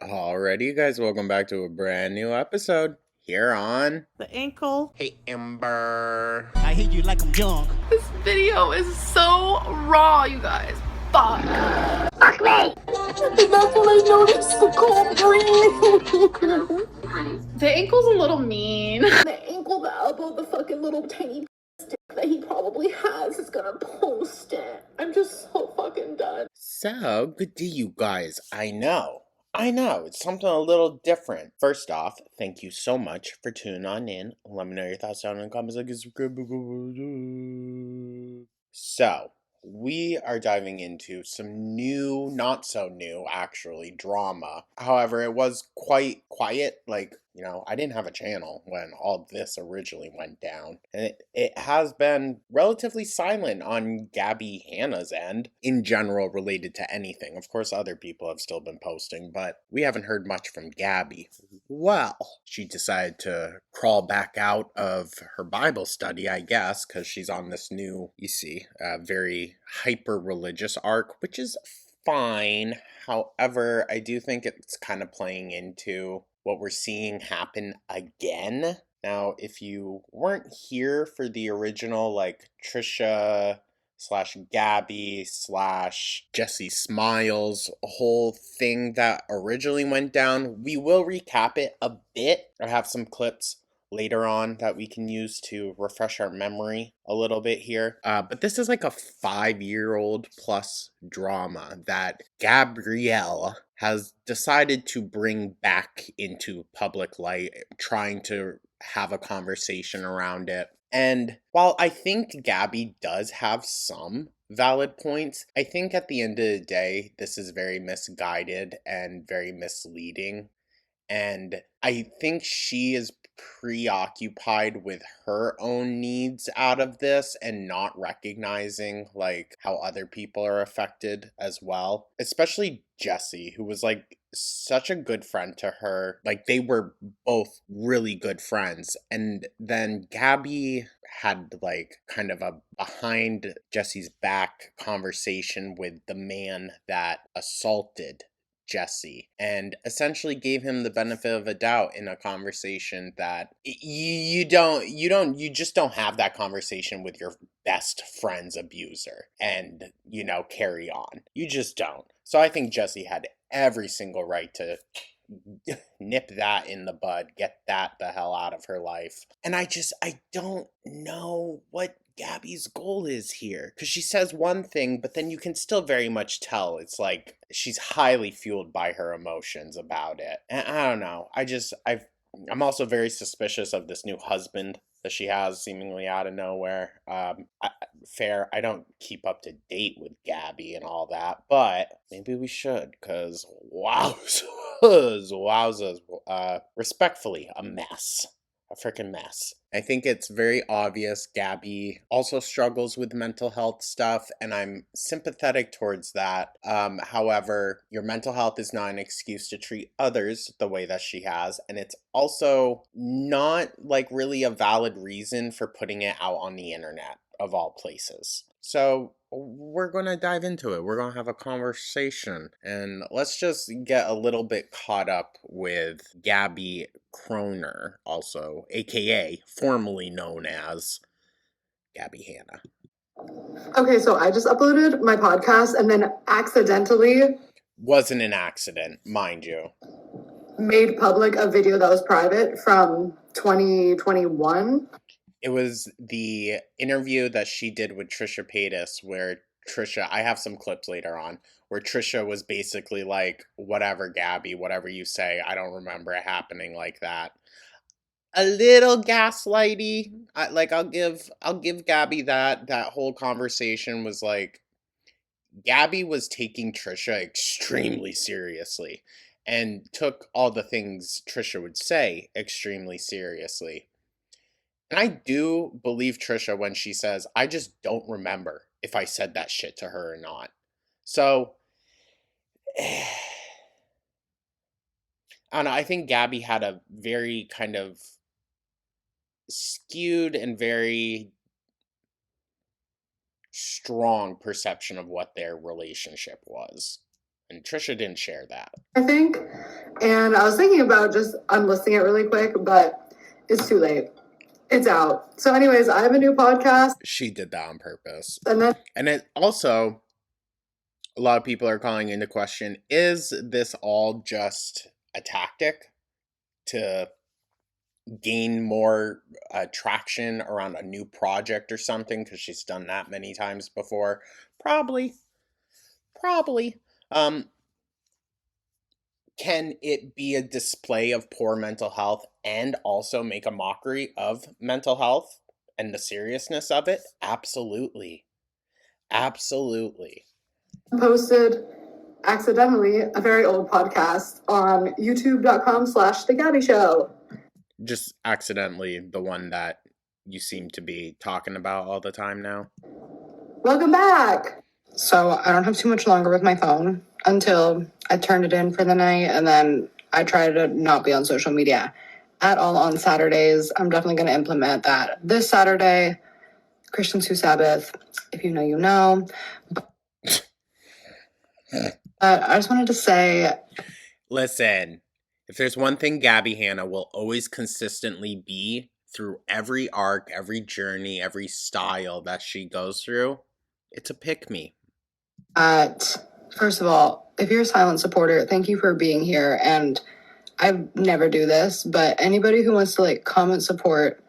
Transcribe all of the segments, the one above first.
Alrighty, you guys, welcome back to a brand new episode here on The ankle. Hey Ember. I hate you like I'm young. This video is so raw, you guys. Fuck. Fuck me! And that's when I noticed the cold breeze. The ankle's a little mean. The ankle, the elbow, the fucking little tiny stick that he probably has is gonna post it. I'm just so fucking done. So, good day, you guys. I know, it's something a little different. First off, thank you so much for tuning on in. Let me know your thoughts down in the comments. So, we are diving into some new, not so new, actually, drama. However, it was quite quiet. I didn't have a channel when all this originally went down. And it has been relatively silent on Gabbie Hanna's end, in general, related to anything. Of course, other people have still been posting, but we haven't heard much from Gabbie. Well, she decided to crawl back out of her Bible study, I guess, because she's on this new, very hyper-religious arc, which is fine. However, I do think it's kind of playing into what we're seeing happen again. Now, if you weren't here for the original, Trisha / Gabbie / Jesse Smiles whole thing that originally went down, we will recap it a bit. I have some clips later on that we can use to refresh our memory a little bit here. But this is like a 5-year-old plus drama that Gabrielle has decided to bring back into public light, trying to have a conversation around it. And while I think Gabbie does have some valid points, I think at the end of the day, this is very misguided and very misleading. And I think she is preoccupied with her own needs out of this and not recognizing how other people are affected as well. Especially Jesse, who was such a good friend to her. They were both really good friends. And then Gabbie had kind of a behind Jesse's back conversation with the man that assaulted Jesse, and essentially gave him the benefit of a doubt in a conversation that you just don't have that conversation with your best friend's abuser and carry on. You just don't. So I think Jesse had every single right to nip that in the bud, get that the hell out of her life. And I don't know what Gabbie's goal is here, because she says one thing, but then you can still very much tell it's she's highly fueled by her emotions about it. And I don't know. I'm also very suspicious of this new husband that she has seemingly out of nowhere. I don't keep up to date with Gabbie and all that, but maybe we should, because wowzers, respectfully, a mess. A freaking mess. I think it's very obvious Gabbie also struggles with mental health stuff, and I'm sympathetic towards that. However, your mental health is not an excuse to treat others the way that she has, and it's also not really a valid reason for putting it out on the internet, of all places. So we're going to dive into it. We're going to have a conversation, and let's just get a little bit caught up with Gabbie Kroner, also, aka formerly known as Gabbie Hanna. Okay, so I just uploaded my podcast and then accidentally Wasn't an accident, mind you. made public a video that was private from 2021. It was the interview that she did with Trisha Paytas, where Trisha, I have some clips later on, where Trisha was basically like, whatever, Gabbie, whatever you say, I don't remember it happening like that. A little gaslighty. I'll give Gabbie that whole conversation was Gabbie was taking Trisha extremely seriously and took all the things Trisha would say extremely seriously. And I do believe Trisha when she says, I just don't remember if I said that shit to her or not. So, I don't know, I think Gabbie had a very kind of skewed and very strong perception of what their relationship was. And Trisha didn't share that. I think. And I was thinking about just unlisting it really quick, but it's too late. It's out. So anyways, I have a new podcast. She did that on purpose. And it also, a lot of people are calling into question, is this all just a tactic to gain more traction around a new project or something? Because she's done that many times before. Probably. Can it be a display of poor mental health and also make a mockery of mental health and the seriousness of it? Absolutely. Posted accidentally a very old podcast on youtube.com/The Gabbie Show. Just accidentally the one that you seem to be talking about all the time now. Welcome back. So I don't have too much longer with my phone until I turned it in for the night, and then I try to not be on social media at all on Saturdays. I'm definitely going to implement that this Saturday. Christians who Sabbath. If you know, you know. But I just wanted to say... Listen, if there's one thing Gabbie Hanna will always consistently be through every arc, every journey, every style that she goes through, it's a pick-me. First of all, if you're a silent supporter, thank you for being here. And I never do this, but anybody who wants to like comment support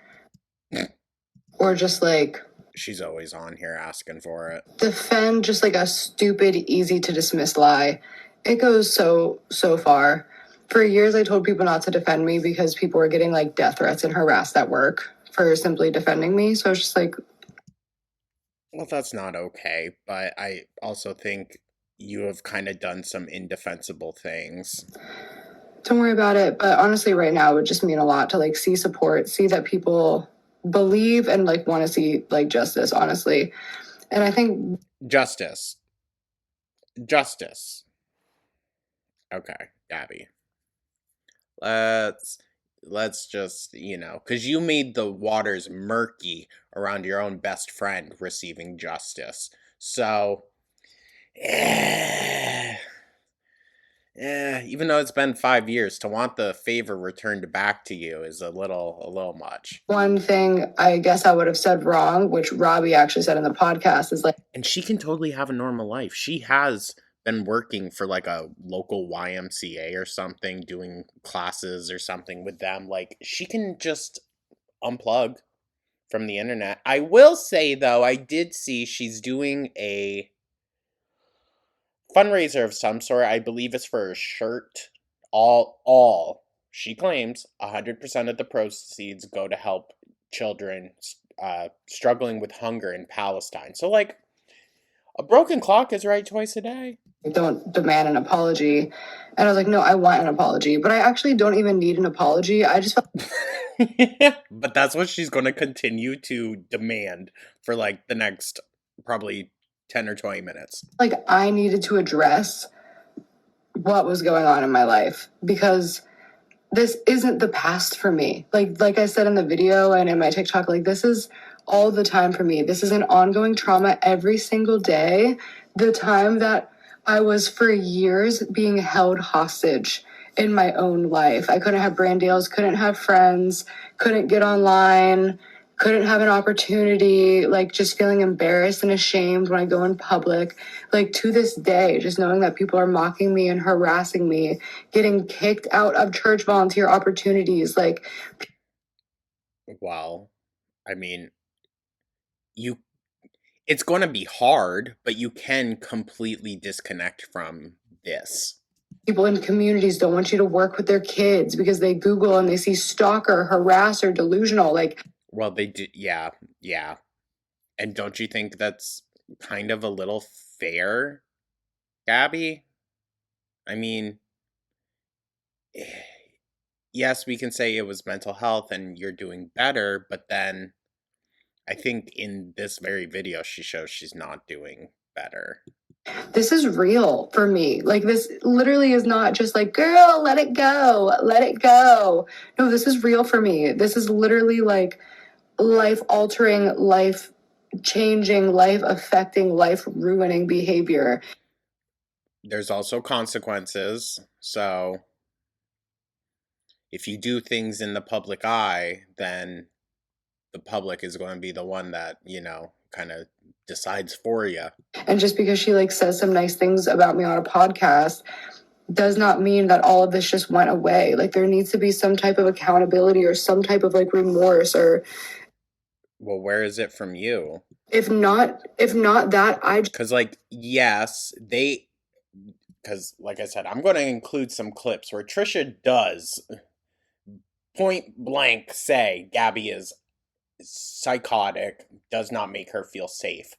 or just like... She's always on here asking for it. Defend just like a stupid, easy to dismiss lie. It goes so far. For years, I told people not to defend me because people were getting like death threats and harassed at work for simply defending me. So it's just like... Well, that's not okay, but I also think you have kind of done some indefensible things. Don't worry about it, but honestly, right now, it would just mean a lot to like see support, see that people believe and like want to see like justice, honestly. And I think... Justice. Okay, Gabbie. Let's just, because you made the waters murky around your own best friend receiving justice. So, even though it's been 5 years, to want the favor returned back to you is a little much. One thing I guess I would have said wrong, which Robbie actually said in the podcast, is like... And she can totally have a normal life. She has been working for like a local YMCA or something, doing classes or something with them. Like, she can just unplug from the internet. I will say, though, I did see she's doing a fundraiser of some sort. I believe it's for a shirt. All she claims 100% of the proceeds go to help children struggling with hunger in Palestine. So, like, a broken clock is right twice a day. Don't demand an apology. And I was like, no, I want an apology. But I actually don't even need an apology. I just felt... But that's what she's going to continue to demand for like the next probably 10 or 20 minutes. Like, I needed to address what was going on in my life because this isn't the past for me. Like I said in the video and in my TikTok, like, this is all the time for me. This is an ongoing trauma every single day. The time that I was for years being held hostage in my own life. I couldn't have brand deals, couldn't have friends, couldn't get online, couldn't have an opportunity, like just feeling embarrassed and ashamed when I go in public. Like, to this day, just knowing that people are mocking me and harassing me, getting kicked out of church volunteer opportunities. Like, well, I mean, it's going to be hard, but you can completely disconnect from this. People in communities don't want you to work with their kids because they Google and they see stalker, harasser, delusional. Like, well, they do. Yeah. And don't you think that's kind of a little fair, Gabbie? I mean, yes, we can say it was mental health and you're doing better, but then I think in this very video, she shows she's not doing better. This is real for me. Like, this literally is not just like, girl, let it go. No, this is real for me. This is literally like life-altering, life-changing, life-affecting, life-ruining behavior. there's also consequences. So if you do things in the public eye, then the public is going to be the one that, kind of decides for you. And just because she like says some nice things about me on a podcast does not mean that all of this just went away. Like there needs to be some type of accountability or some type of like remorse, or well, where is it from you? If not that, because yes, because like I said, I'm going to include some clips where Trisha does point blank say Gabbie is psychotic, does not make her feel safe.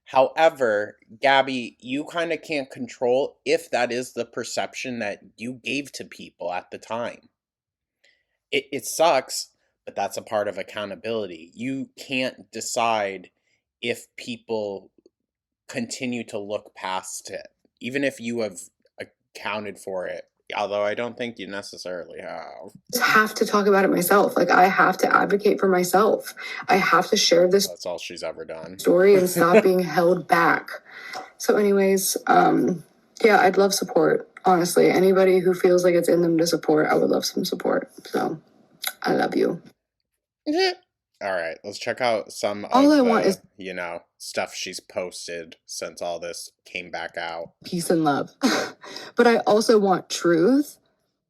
However, Gabbie, you kind of can't control if that is the perception that you gave to people at the time. It sucks, but that's a part of accountability. You can't decide if people continue to look past it, even if you have accounted for it. Although I don't think you necessarily have to talk about it myself. Like I have to advocate for myself. I have to share this. That's all she's ever done. Story and stop being held back. So anyways, yeah, I'd love support. Honestly, anybody who feels like it's in them to support, I would love some support. So I love you. All right, let's check out some all of I want is stuff she's posted since all this came back out. Peace and love. But I also want truth.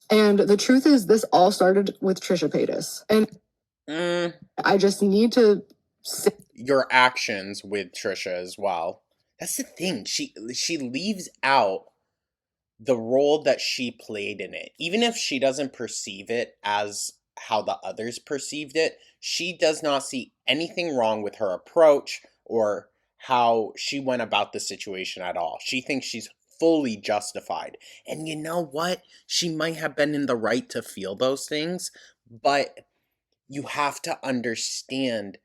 And the truth is this all started with Trisha Paytas. And I just need to your actions with Trisha as well. That's the thing. She leaves out the role that she played in it. Even if she doesn't perceive it as how the others perceived it, she does not see anything wrong with her approach or how she went about the situation at all. She thinks she's fully justified. And you know what? She might have been in the right to feel those things, but you have to understand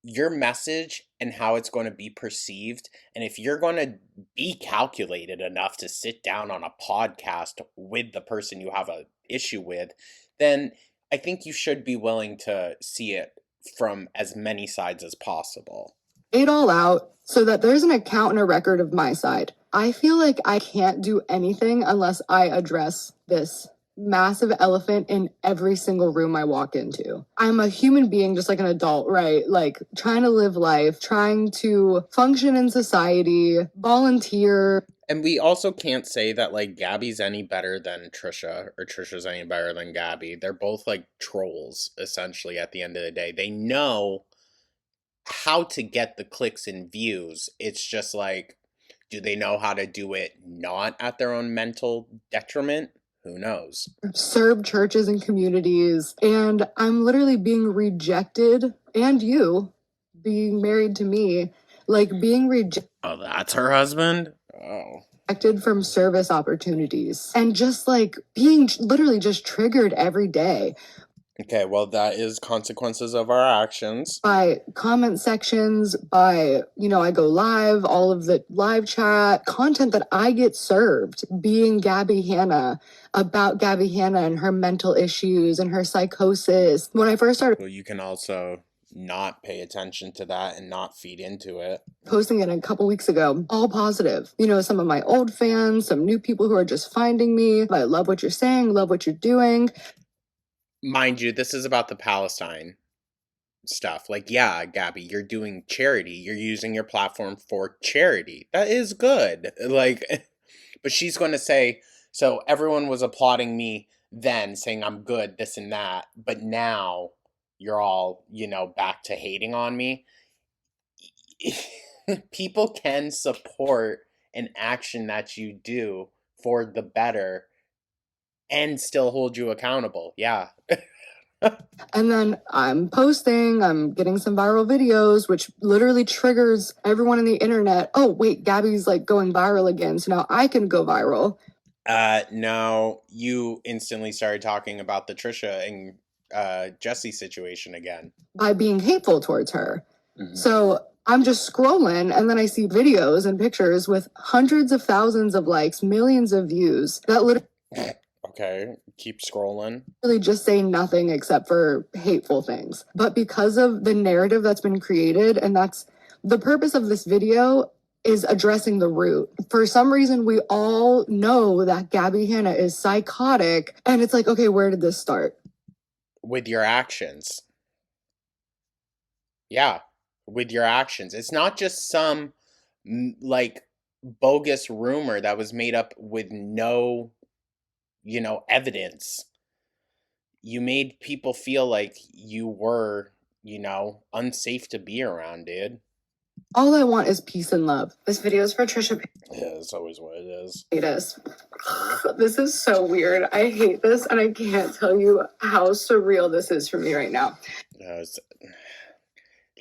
your message and how it's going to be perceived. And if you're going to be calculated enough to sit down on a podcast with the person you have an issue with, then I think you should be willing to see it from as many sides as possible. It all out so that there's an account and a record of my side. I feel like I can't do anything unless I address this massive elephant in every single room I walk into. I'm a human being just like an adult, right? Like trying to live life, trying to function in society, volunteer. And we also can't say that like Gabbie's any better than Trisha or Trisha's any better than Gabbie. They're both like trolls essentially at the end of the day. They know how to get the clicks and views. It's just like, do they know how to do it not at their own mental detriment? Who knows? Serve churches and communities, and I'm literally being rejected, and you being married to me, like being rejected. Oh, that's her husband? Oh. Rejected from service opportunities, and just like being literally just triggered every day. Okay, well, that is consequences of our actions. By comment sections, by, I go live, all of the live chat, content that I get served, being Hanna, about Hanna and her mental issues and her psychosis. When I first started... Well, you can also not pay attention to that and not feed into it. Posting it a couple weeks ago, all positive. Some of my old fans, some new people who are just finding me. I love what you're saying, love what you're doing. Mind you, this is about the Palestine stuff. Like, yeah, Gabbie, you're doing charity. You're using your platform for charity. That is good. Like, but she's going to say, so everyone was applauding me then, saying I'm good, this and that. But now you're all, back to hating on me. People can support an action that you do for the better and still hold you accountable. Yeah. And then I'm posting, I'm getting some viral videos, which literally triggers everyone on the internet. Oh, wait, Gabbie's like going viral again. So now I can go viral. No, you instantly started talking about the Trisha and Jesse situation again. By being hateful towards her. Mm-hmm. So I'm just scrolling and then I see videos and pictures with hundreds of thousands of likes, millions of views that literally... Okay, keep scrolling. Really just say nothing except for hateful things. But because of the narrative that's been created, and that's the purpose of this video, is addressing the root. For some reason, we all know that Gabbie Hanna is psychotic. And it's like, okay, where did this start? With your actions. Yeah, with your actions. It's not just some like bogus rumor that was made up with no, evidence. You made people feel like you were, unsafe to be around, dude. All I want is peace and love. This video is for Trisha Yeah, that's always what it is. Paytas. This is so weird. I hate this, and I can't tell you how surreal this is for me right now.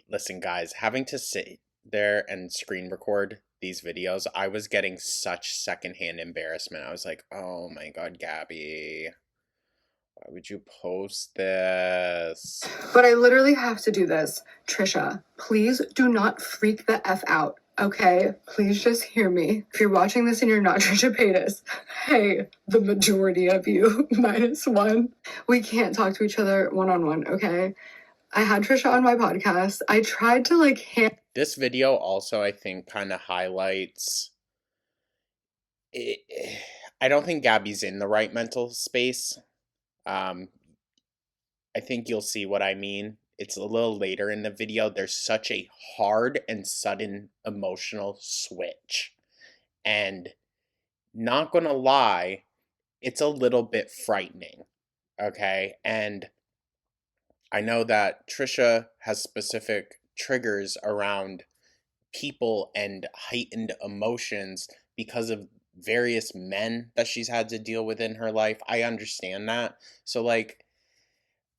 Listen, guys, having to sit there and screen record these videos, I was getting such secondhand embarrassment. I was like, oh my God, Gabbie, why would you post this? But I literally have to do this. Trisha, please do not freak the F out, okay? Please just hear me. If you're watching this and you're not Trisha Paytas, hey, the majority of you, -1, we can't talk to each other one-on-one, okay? I had Trisha on my podcast. I tried to This video also, I think, kind of highlights it. I don't think Gabbie's in the right mental space. I think you'll see what I mean. It's a little later in the video. There's such a hard and sudden emotional switch. And not gonna lie, it's a little bit frightening. Okay? And I know that Trisha has specific triggers around people and heightened emotions because of various men that she's had to deal with in her life. I understand that. So, like,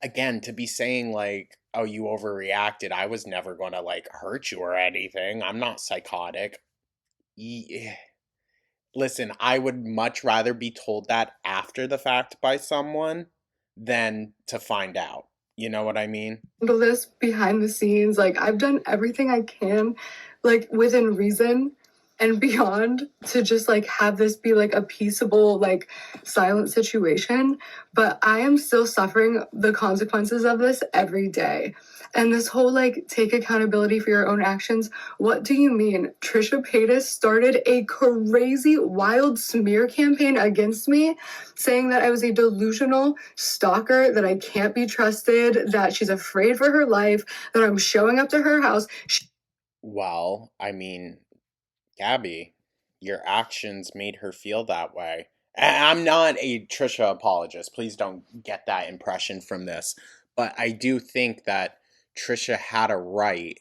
again, to be saying, like, oh, you overreacted, I was never going to, like, hurt you or anything. I'm not psychotic. Listen, I would much rather be told that after the fact by someone than to find out. You know what I mean? handle this behind the scenes. Like, I've done everything I can, like, within reason and beyond to just like have this be like a peaceable, like, silent situation. But I am still suffering the consequences of this every day. And this whole like take accountability for your own actions. What do you mean? Trisha Paytas started a crazy, wild smear campaign against me, saying that I was a delusional stalker, that I can't be trusted, that she's afraid for her life, that I'm showing up to her house. Well, I mean, Gabbie, your actions made her feel that way. I'm not a Trisha apologist. Please don't get that impression from this. But I do think that Trisha had a right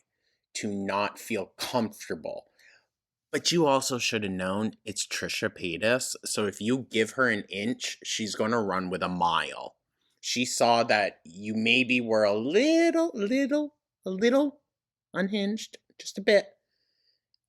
to not feel comfortable. But you also should have known it's Trisha Paytas. So if you give her an inch, she's going to run with a mile. She saw that you maybe were a little unhinged, just a bit,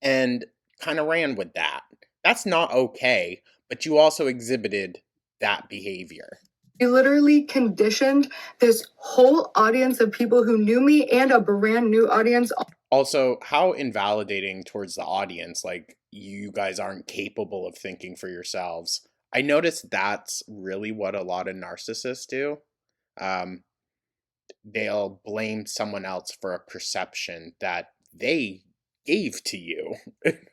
and kind of ran with that. That's not okay, but you also exhibited that behavior. We literally conditioned this whole audience of people who knew me and a brand new audience. Also, how invalidating towards the audience, like, you guys aren't capable of thinking for yourselves. I noticed that's really what a lot of narcissists do. They'll blame someone else for a perception that they gave to you.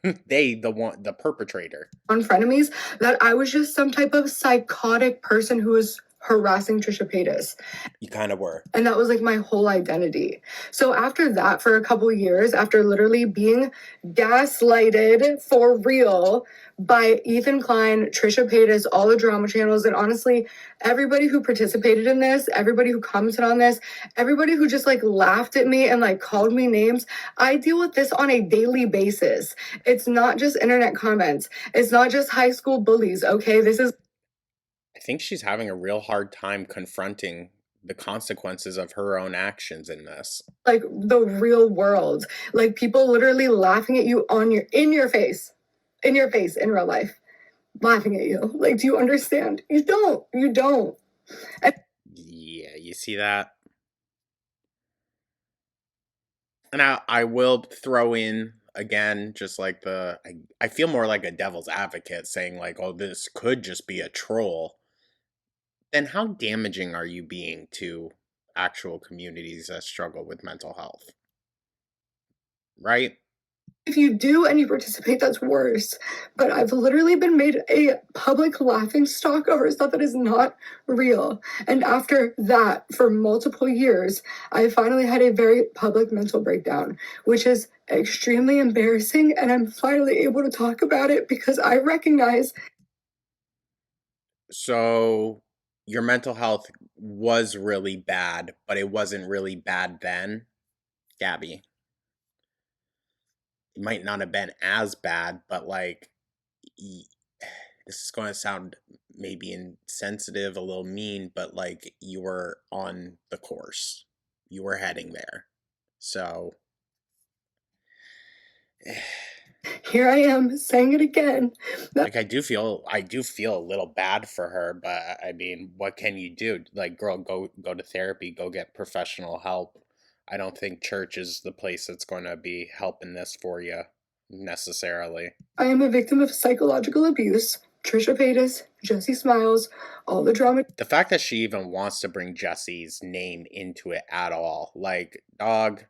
The perpetrator. On frenemies, that I was just some type of psychotic person who was harassing Trisha Paytas. You kind of were. And that was like my whole identity. So after that, for a couple of years, after literally being gaslighted for real by Ethan Klein, Trisha Paytas, all the drama channels, and honestly, everybody who participated in this, everybody who commented on this, everybody who just like laughed at me and like called me names, I deal with this on a daily basis. It's not just internet comments. It's not just high school bullies, okay? I think she's having a real hard time confronting the consequences of her own actions in this. Like the real world. Like people literally laughing at you in your face, in real life. Laughing at you. Like, do you understand? You don't. Yeah, you see that? And I will throw in again, just like I feel more like a devil's advocate saying like, oh, this could just be a troll. Then how damaging are you being to actual communities that struggle with mental health? Right? If you do and you participate, that's worse. But I've literally been made a public laughing stock over stuff that is not real. And after that, for multiple years, I finally had a very public mental breakdown, which is extremely embarrassing. And I'm finally able to talk about it because I recognize. So your mental health was really bad, but it wasn't really bad then, Gabbie. It might not have been as bad, but like, this is going to sound maybe insensitive, a little mean, but like you were on the course. You were heading there. So Here I am saying it again. Like I do feel a little bad for her, but I mean, what can you do? Like, girl, go to therapy, go get professional help. I don't think church is the place that's going to be helping this for you necessarily. I am a victim of psychological abuse. Trisha Paytas, Jesse Smiles, all the drama. The fact that she even wants to bring Jesse's name into it at all, like, dog,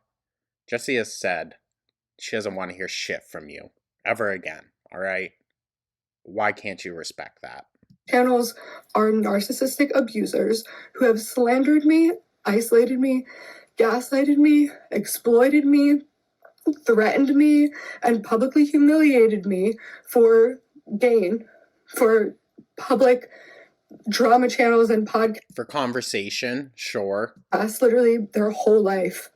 Jesse has said she doesn't want to hear shit from you ever again, all right? Why can't you respect that? Channels are narcissistic abusers who have slandered me, isolated me, gaslighted me, exploited me, threatened me, and publicly humiliated me for gain, for public drama channels and podcasts. For conversation, sure. Literally their whole life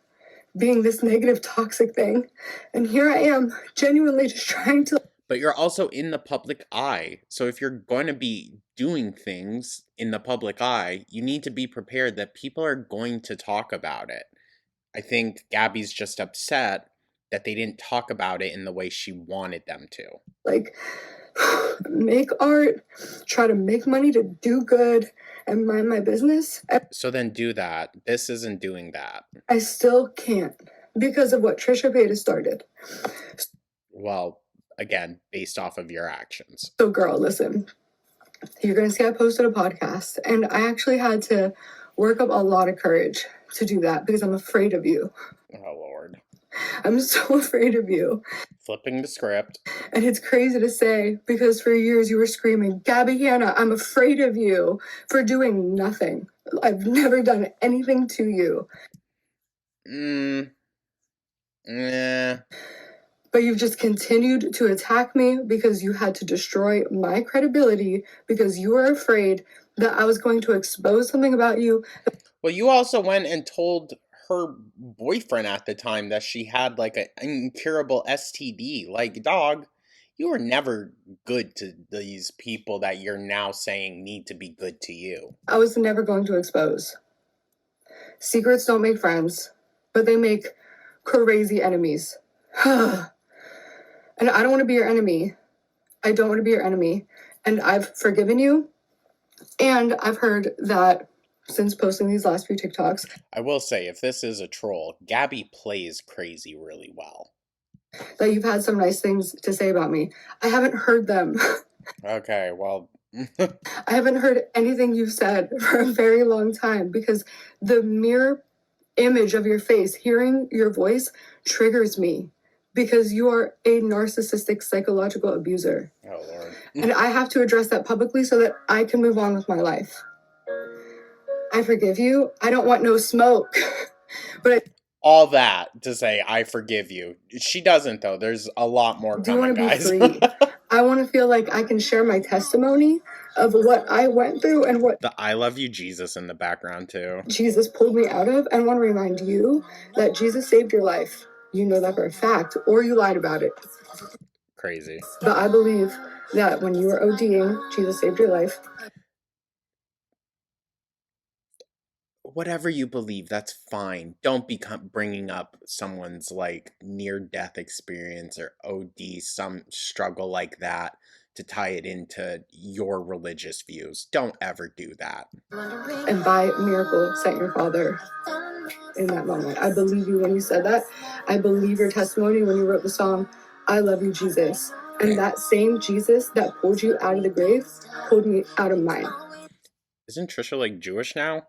being this negative, toxic thing. And here I am, genuinely just trying to. But you're also in the public eye. So if you're going to be doing things in the public eye, you need to be prepared that people are going to talk about it. I think Gabbie's just upset that they didn't talk about it in the way she wanted them to. Like, make art, try to make money to do good, and mind my business. So then do that. This isn't doing that. I still can't because of what Trisha Paytas started. Well, again, based off of your actions. So girl, listen, you're going to see I posted a podcast, and I actually had to work up a lot of courage to do that because I'm afraid of you. Oh, Lord. I'm so afraid of you. Flipping the script. And it's crazy to say because for years you were screaming, Gabbie, Hanna, I'm afraid of you for doing nothing. I've never done anything to you. But you've just continued to attack me because you had to destroy my credibility because you were afraid that I was going to expose something about you. Well, you also went and told her boyfriend at the time that she had like an incurable STD. Like, dog, you were never good to these people that you're now saying need to be good to you. I was never going to expose. Secrets don't make friends, but they make crazy enemies. And I don't want to be your enemy. I don't want to be your enemy. And I've forgiven you. And I've heard that since posting these last few TikToks. I will say, if this is a troll, Gabbie plays crazy really well. That you've had some nice things to say about me. I haven't heard them. Okay, well. I haven't heard anything you've said for a very long time because the mere image of your face, hearing your voice, triggers me because you are a narcissistic psychological abuser. Oh, Lord. And I have to address that publicly so that I can move on with my life. I forgive you. I don't want no smoke. But all that to say, I forgive you. She doesn't, though. There's a lot more coming, guys. Do you want to be free? I want to feel like I can share my testimony of what I went through and what the I love you Jesus in the background, too. Jesus pulled me out of. And want to remind you that Jesus saved your life. You know that for a fact, or you lied about it. Crazy. But I believe that when you were ODing, Jesus saved your life. Whatever you believe, that's fine. Don't become bringing up someone's like near-death experience or OD, some struggle like that to tie it into your religious views. Don't ever do that. And by miracle, sent your father in that moment. I believe you when you said that. I believe your testimony when you wrote the song, I love you, Jesus. And that same Jesus that pulled you out of the grave pulled me out of mine. Isn't Trisha like Jewish now?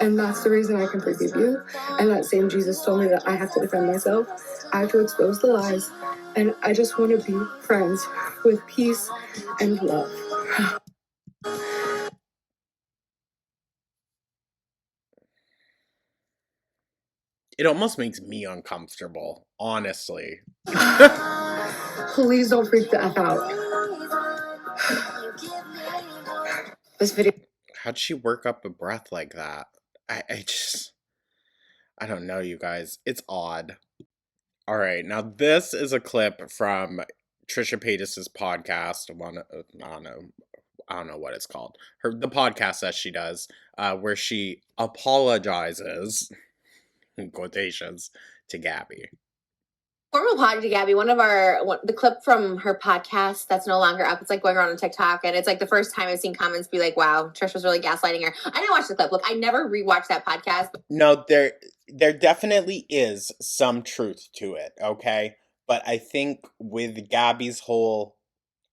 And that's the reason I can forgive you. And that same Jesus told me that I have to defend myself. I have to expose the lies. And I just want to be friends with peace and love. It almost makes me uncomfortable, honestly. Please don't freak the F out. This video. How'd she work up a breath like that? I don't know, you guys. It's odd. All right, now this is a clip from Trisha Paytas's podcast. I don't know what it's called. The podcast that she does, where she apologizes, in quotations, to Gabbie. Formal apology to Gabbie. The clip from her podcast that's no longer up. It's like going around on TikTok, and it's like the first time I've seen comments be like, "Wow, Trish was really gaslighting her." I didn't watch the clip. Look, I never rewatched that podcast. No, there definitely is some truth to it, okay? But I think with Gabbie's whole,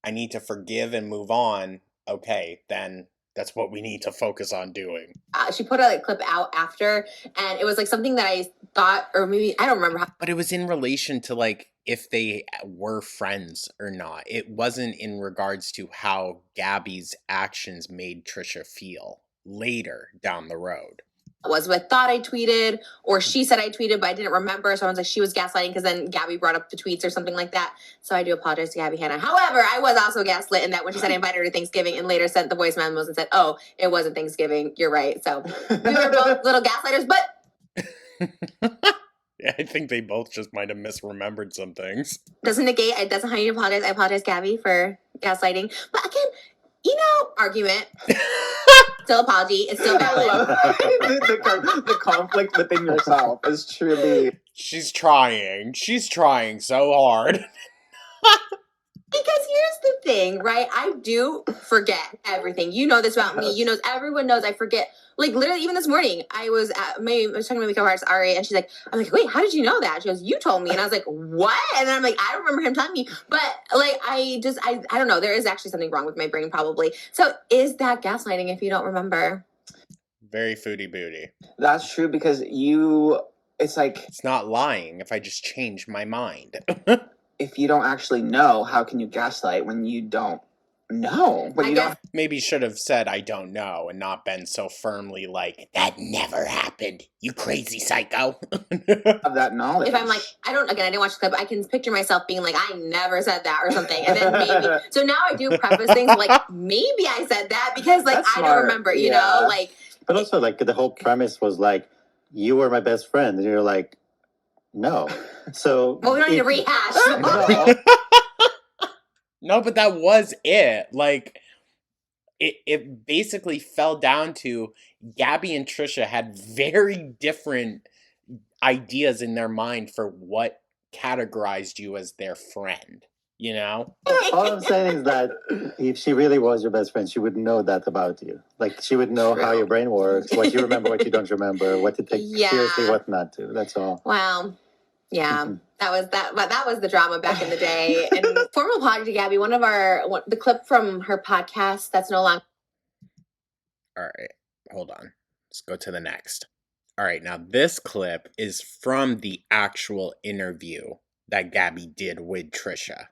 I need to forgive and move on, okay, then that's what we need to focus on doing. She put a clip out after, and it was like something that I thought, or maybe, I don't remember how. But it was in relation to like if they were friends or not. It wasn't in regards to how Gabbie's actions made Trisha feel later down the road. Was what I thought I tweeted, or she said I tweeted, but I didn't remember. So I was like, she was gaslighting because then Gabbie brought up the tweets or something like that. So I do apologize to Gabbie Hanna. However, I was also gaslit in that when she said I invited her to Thanksgiving and later sent the voice memos and said, "Oh, it wasn't Thanksgiving. You're right." So we were both little gaslighters, but Yeah, I think they both just might have misremembered some things. Doesn't negate. It doesn't how you apologize. I apologize, Gabbie, for gaslighting. But again, argument. Still apology. It's still valid. the conflict within yourself is truly. She's trying. She's trying so hard. Because here's the thing, right? I do forget everything. You know this about me. Everyone knows I forget. Like literally, even this morning, I was talking to my makeup artist Ari, and she's like, "I'm like, wait, how did you know that?" She goes, "You told me," and I was like, "What?" And then I'm like, "I don't remember him telling me," but like, I don't know. There is actually something wrong with my brain, probably. So, is that gaslighting if you don't remember? Very foodie booty. That's true because it's like it's not lying if I just change my mind. If you don't actually know, how can you gaslight when you don't know? Maybe should have said I don't know and not been so firmly like, that never happened, you crazy psycho. Have that knowledge. If I'm like, I didn't watch the clip, I can picture myself being like, I never said that or something. And then maybe, so now I do preface things like, maybe I said that because like, I don't remember, you know, like. But also like the whole premise was like, you were my best friend. And you're like, no. So. Well, we don't need to rehash. No, but that was it. Like, it basically fell down to Gabbie and Trisha had very different ideas in their mind for what categorized you as their friend, you know? All I'm saying is that if she really was your best friend, she would know that about you. Like, she would know how your brain works, what you remember, what you don't remember, what to take seriously, what not to. That's all. Wow. Yeah, that was the drama back in the day. And formal apology to Gabbie. The clip from her podcast that's no longer. All right, hold on. Let's go to the next. All right, now this clip is from the actual interview that Gabbie did with Trisha.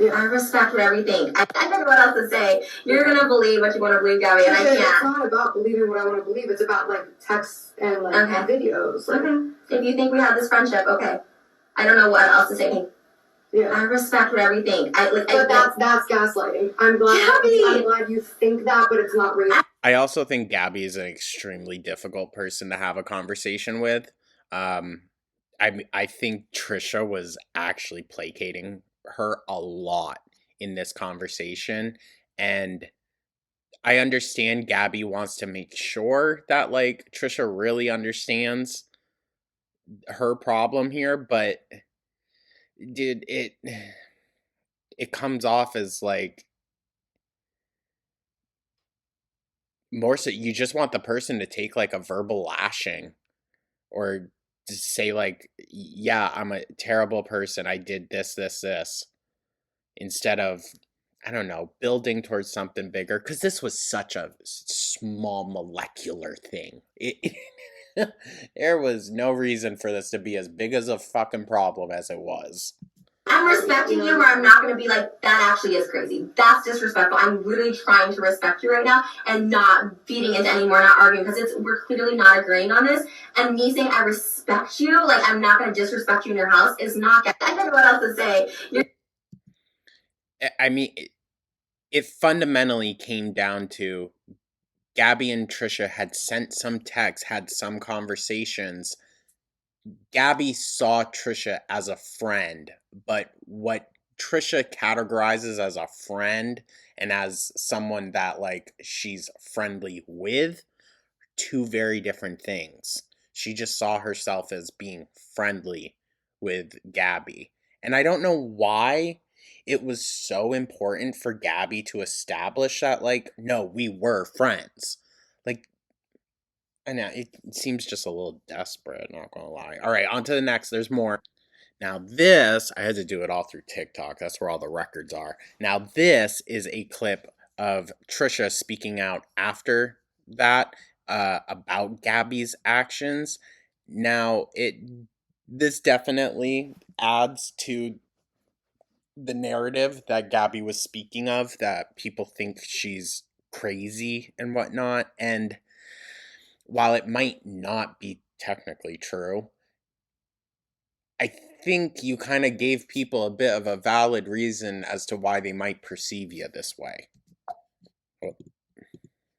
I respect everything. I don't know what else to say. You're gonna believe what you want to believe, Gabbie, and I can't. It's not about believing what I want to believe. It's about like texts and like videos. Like, okay. If you think we have this friendship, okay. I don't know what else to say. Yeah. I respect everything. But that's gaslighting. I'm glad you think that, but it's not real. I also think Gabbie is an extremely difficult person to have a conversation with. I think Trisha was actually placating her a lot in this conversation, and I understand Gabbie wants to make sure that like Trisha really understands her problem here, but dude, it comes off as like more so you just want the person to take like a verbal lashing or to say like, yeah, I'm a terrible person, I did this, instead of I don't know, building towards something bigger, because this was such a small molecular thing. There was no reason for this to be as big as a fucking problem as it was. I'm respecting you where I'm not going to be like, that actually is crazy. That's disrespectful. I'm literally trying to respect you right now and not feeding into anymore, not arguing, because we're clearly not agreeing on this. And me saying I respect you, like I'm not going to disrespect you in your house, is not, I don't know what else to say. I mean, it fundamentally came down to Gabbie and Trisha had sent some texts, had some conversations. Gabbie saw Trisha as a friend, but what Trisha categorizes as a friend and as someone that like she's friendly with, two very different things. She just saw herself as being friendly with Gabbie. And I don't know why it was so important for Gabbie to establish that, like, no, we were friends. Like, I know, it seems just a little desperate, not gonna lie. Alright, on to the next. There's more. Now this, I had to do it all through TikTok. That's where all the records are. Now this is a clip of Trisha speaking out after that about Gabbie's actions. Now this definitely adds to the narrative that Gabbie was speaking of, that people think she's crazy and whatnot. And while it might not be technically true, I think you kind of gave people a bit of a valid reason as to why they might perceive you this way.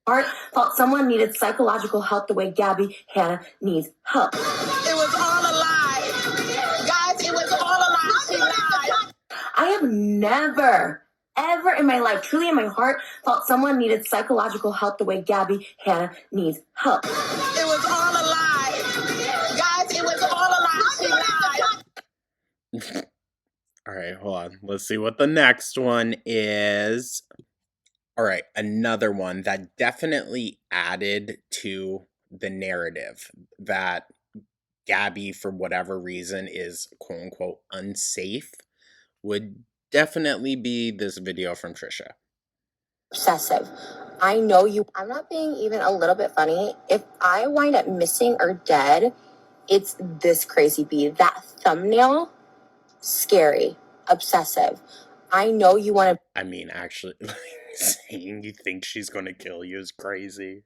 Art thought someone needed psychological help the way Gabbie Hanna needs help. It was all a lie. Guys, it was all a lie. She lied. I have never, ever in my life, truly in my heart, thought someone needed psychological help the way Gabbie Hanna needs help. It was all a lie. Guys, it was all a lie. She lied. Alright, hold on. Let's see what the next one is. Alright, another one that definitely added to the narrative that Gabbie, for whatever reason, is quote-unquote unsafe, would definitely be this video from Trisha. Obsessive. I know you. I'm not being even a little bit funny. If I wind up missing or dead, it's this crazy beat. That thumbnail, scary, obsessive. I know you want to. I mean, actually, saying you think she's gonna kill you is crazy.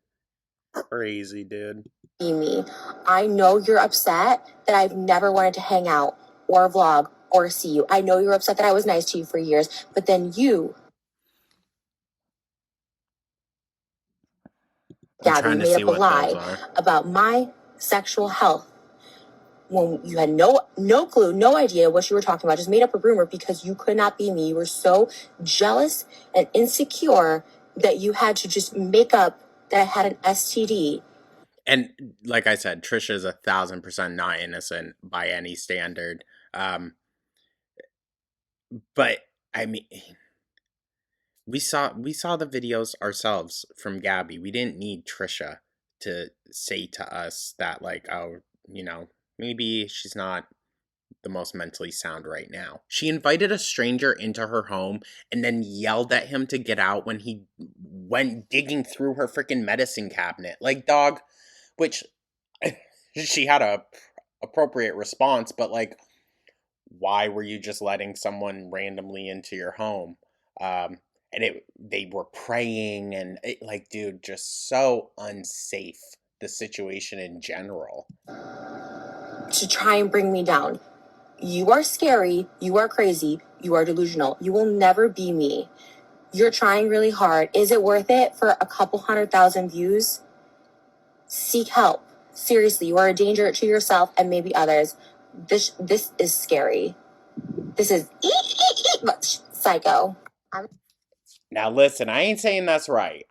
Crazy, dude. Be me. I know you're upset that I've never wanted to hang out or vlog or see you. I know you're upset that I was nice to you for years, but then you, Gabbie, made up a lie about my sexual health when you had no clue, no idea what you were talking about. Just made up a rumor because you could not be me. You were so jealous and insecure that you had to just make up that I had an STD. And like I said, Trisha is 1,000% not innocent by any standard. But I mean, we saw the videos ourselves from Gabbie. We didn't need Trisha to say to us that, like, oh, you know, maybe she's not the most mentally sound right now. She invited a stranger into her home and then yelled at him to get out when he went digging through her freaking medicine cabinet. Like, dog, which she had a appropriate response, but like, why were you just letting someone randomly into your home? And they were praying, and like, dude, just so unsafe, the situation in general. To try and bring me down. You are scary, you are crazy, you are delusional. You will never be me. You're trying really hard. Is it worth it for a couple 100,000 views? Seek help. Seriously, you are a danger to yourself and maybe others. This is scary. This is psycho. Now listen, I ain't saying that's right.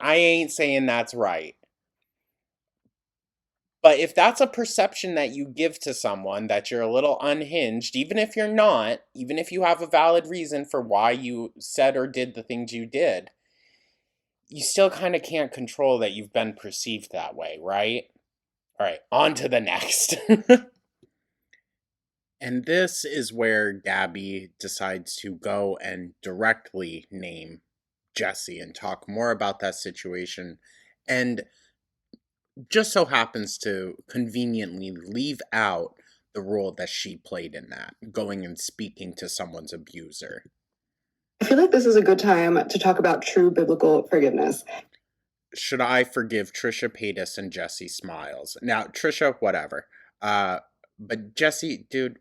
But if that's a perception that you give to someone, that you're a little unhinged, even if you're not, even if you have a valid reason for why you said or did the things you did, you still kind of can't control that you've been perceived that way, right? All right, on to the next. And this is where Gabbie decides to go and directly name Jesse and talk more about that situation, and just so happens to conveniently leave out the role that she played in that, going and speaking to someone's abuser. I feel like this is a good time to talk about true biblical forgiveness. Should I forgive Trisha Paytas and Jesse Smiles? Now, Trisha, whatever. But Jesse, dude,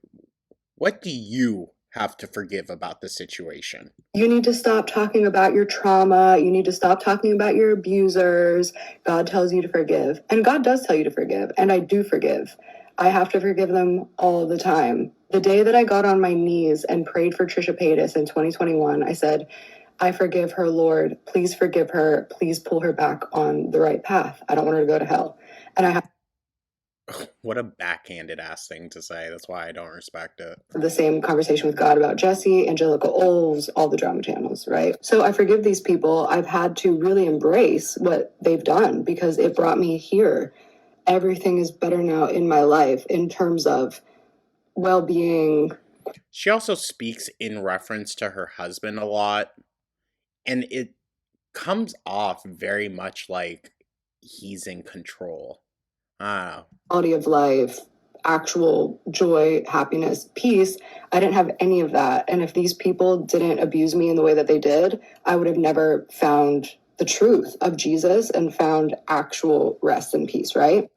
what do you have to forgive about the situation? You need to stop talking about your trauma. You need to stop talking about your abusers. God tells you to forgive. And God does tell you to forgive. And I do forgive. I have to forgive them all the time. The day that I got on my knees and prayed for Trisha Paytas in 2021, I said, I forgive her, Lord. Please forgive her. Please pull her back on the right path. I don't want her to go to hell. And I have What a backhanded ass thing to say. That's why I don't respect it. the same conversation with God about Jesse, Angelica Olves, all the drama channels, right? So I forgive these people. I've had to really embrace what they've done because it brought me here. Everything is better now in my life in terms of well-being. She also speaks in reference to her husband a lot, and it comes off very much like he's in control. Quality of life, actual joy, happiness, peace. I didn't have any of that. And if these people didn't abuse me in the way that they did, I would have never found the truth of Jesus and found actual rest and peace, right?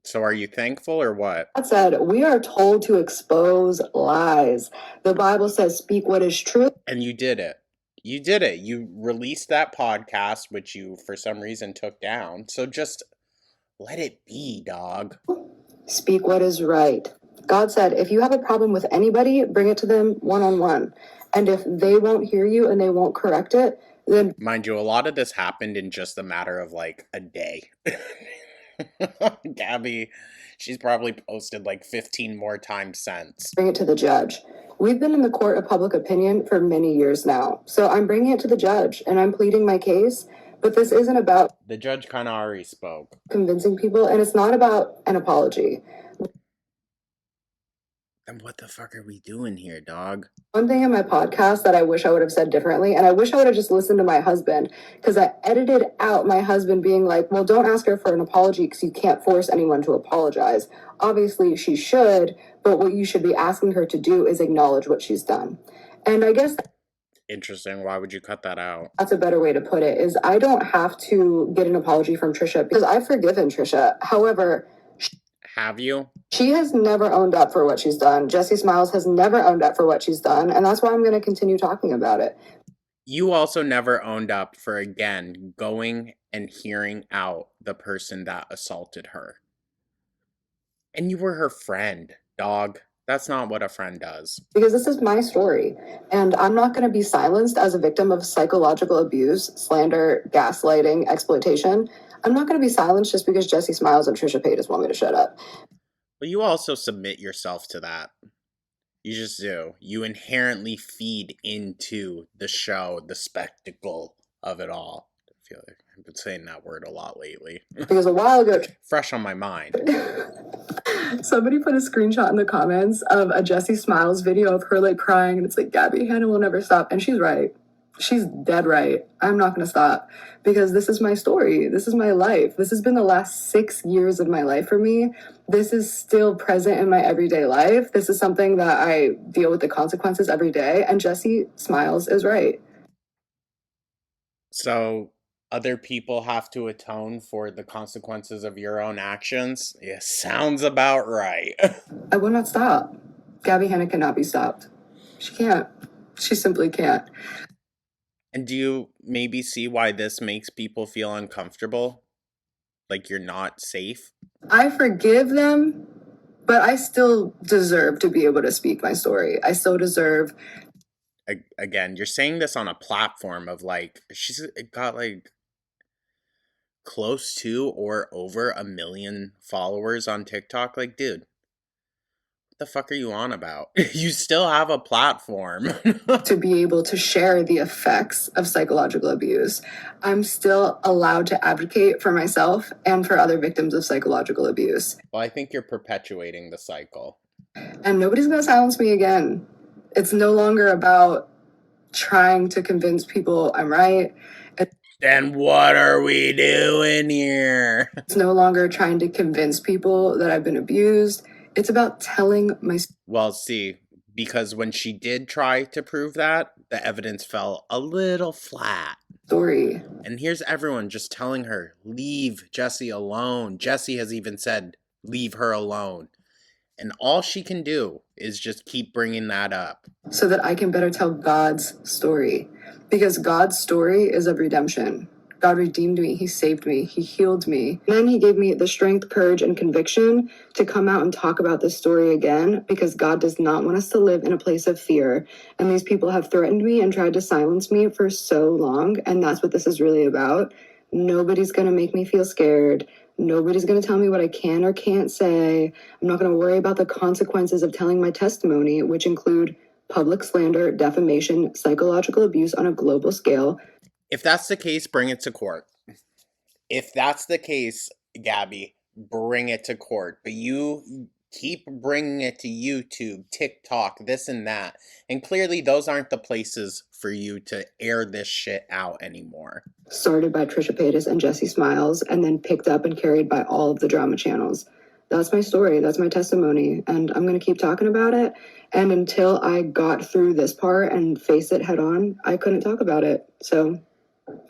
So are you thankful or what? That said, we are told to expose lies. The Bible says, speak what is true. And you did it. You did it. You released that podcast, which you, for some reason, took down. So just let it be, dog. Speak what is right. God said, if you have a problem with anybody, bring it to them one-on-one. And if they won't hear you and they won't correct it, then... Mind you, a lot of this happened in just a matter of, like, a day. Gabbie, she's probably posted, like, 15 more times since. Bring it to the judge. We've been in the court of public opinion for many years now. So I'm bringing it to the judge, and I'm pleading my case. But this isn't about... The judge kind of already spoke. Convincing people, and it's not about an apology. Then what the fuck are we doing here, dog? One thing in my podcast that I wish I would have said differently, and I wish I would have just listened to my husband, because I edited out my husband being like, well, don't ask her for an apology because you can't force anyone to apologize. Obviously, she should, but what you should be asking her to do is acknowledge what she's done. And I guess... Interesting. Why would you cut that out? That's a better way to put it, is I don't have to get an apology from Trisha because I've forgiven Trisha. However... Have you? She has never owned up for what she's done. Jesse Smiles has never owned up for what she's done, and that's why I'm going to continue talking about it. You also never owned up for, again, going and hearing out the person that assaulted her. And you were her friend, dog. That's not what a friend does. Because this is my story, and I'm not going to be silenced as a victim of psychological abuse, slander, gaslighting, exploitation. I'm not going to be silenced just because Jesse Smiles and Trisha Paytas want me to shut up. But you also submit yourself to that. You just do. You inherently feed into the show, the spectacle of it all. I feel like I've been saying that word a lot lately. Because a while ago... Fresh on my mind. Somebody put a screenshot in the comments of a Jesse Smiles video of her like crying, and it's like, Gabbie, Hanna will never stop. And she's right. She's dead right. I'm not going to stop because this is my story. This is my life. This has been the last 6 years of my life for me. This is still present in my everyday life. This is something that I deal with the consequences every day. And Jesse Smiles is right. So other people have to atone for the consequences of your own actions? Yeah, sounds about right. I will not stop. Gabbie Hanna cannot be stopped. She can't. She simply can't. And do you maybe see why this makes people feel uncomfortable? Like you're not safe? I forgive them, but I still deserve to be able to speak my story. I still deserve... Again, you're saying this on a platform of like, she's got like close to or over 1 million followers on TikTok. Like, dude, what the fuck are you on about? You still have a platform. To be able to share the effects of psychological abuse. I'm still allowed to advocate for myself and for other victims of psychological abuse. Well, I think you're perpetuating the cycle. And nobody's going to silence me again. It's no longer about trying to convince people I'm right. Then what are we doing here? It's no longer trying to convince people that I've been abused. It's about telling my Well, see, because when she did try to prove that, the evidence fell a little flat. story. And here's everyone just telling her, leave Jessie alone. Jessie has even said, leave her alone. And all she can do is just keep bringing that up. So that I can better tell God's story. Because God's story is of redemption. God redeemed me, he saved me, he healed me. And then he gave me the strength, courage, and conviction to come out and talk about this story again, because God does not want us to live in a place of fear. And these people have threatened me and tried to silence me for so long, and that's what this is really about. Nobody's gonna make me feel scared. Nobody's gonna tell me what I can or can't say. I'm not gonna worry about the consequences of telling my testimony, which include public slander, defamation, psychological abuse on a global scale. If that's the case, bring it to court. If that's the case, Gabbie, bring it to court. But you keep bringing it to YouTube, TikTok, this and that. And clearly those aren't the places for you to air this shit out anymore. Started by Trisha Paytas and Jessie Smiles, and then picked up and carried by all of the drama channels. That's my story. That's my testimony. And I'm going to keep talking about it. And until I got through this part and faced it head on, I couldn't talk about it. So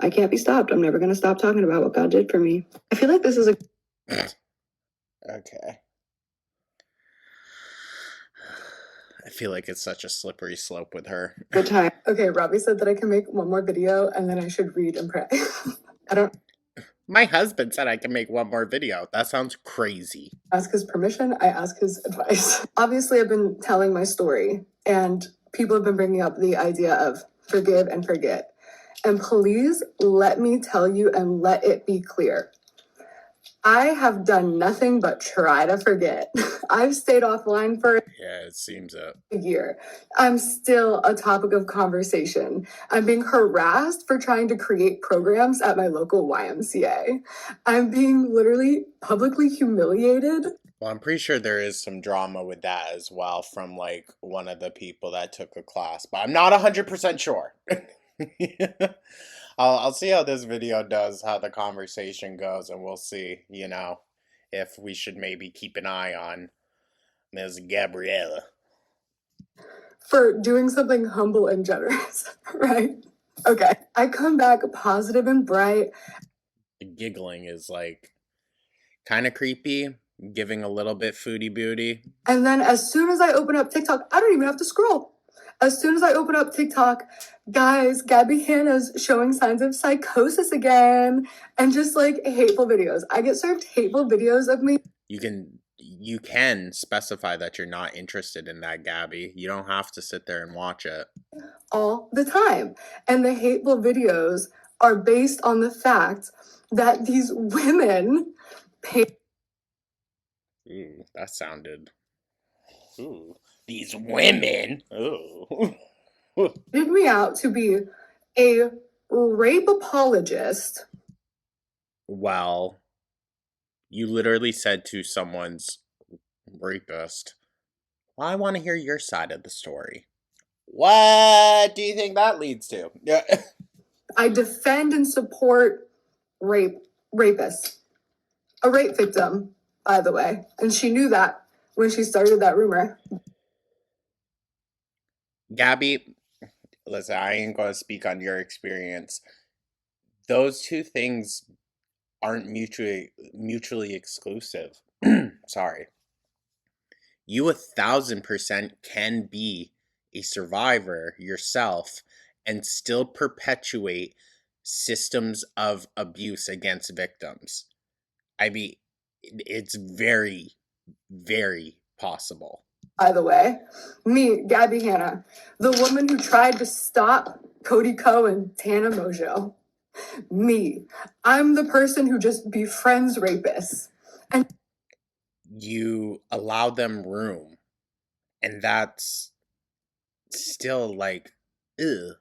I can't be stopped. I'm never going to stop talking about what God did for me. I feel like this is a... Okay. I feel like it's such a slippery slope with her. Good time. Okay, Robbie said that I can make one more video and then I should read and pray. I don't... My husband said I can make one more video. That sounds crazy. Ask his permission. I ask his advice. Obviously, I've been telling my story, and people have been bringing up the idea of forgive and forget. And please let me tell you and let it be clear. I have done nothing but try to forget. I've stayed offline for Yeah, it seems it. a year. I'm still a topic of conversation. I'm being harassed for trying to create programs at my local YMCA. I'm being literally publicly humiliated. Well, I'm pretty sure there is some drama with that as well from like one of the people that took a class, but I'm not 100% sure. I'll see how this video does, how the conversation goes, and we'll see, you know, if we should maybe keep an eye on Ms. Gabriella. For doing something humble and generous, right? Okay. I come back positive and bright. The giggling is like kind of creepy, giving a little bit foodie booty. And then as soon as I open up TikTok, I don't even have to scroll. As soon as I open up TikTok, guys, Hanna's showing signs of psychosis again, and just like hateful videos. I get served hateful videos of me. You can specify that you're not interested in that, Gabbie. You don't have to sit there and watch it all the time. And the hateful videos are based on the fact that these women pay. Ooh, that sounded. Ooh, these women. Ooh. Paid me out to be a rape apologist. Well, you literally said to someone's rapist, well, I want to hear your side of the story. What do you think that leads to? Yeah. I defend and support rapists. A rape victim, by the way. And she knew that when she started that rumor. Gabbie, listen, I ain't going to speak on your experience. Those two things aren't mutually exclusive. Sorry. You 1,000% can be a survivor yourself and still perpetuate systems of abuse against victims. I mean, it's very, very possible. By the way, me, Hanna, the woman who tried to stop Cody Ko and Tana Mojo. Me. I'm the person who just befriends rapists. And you allow them room. And that's still like, ugh.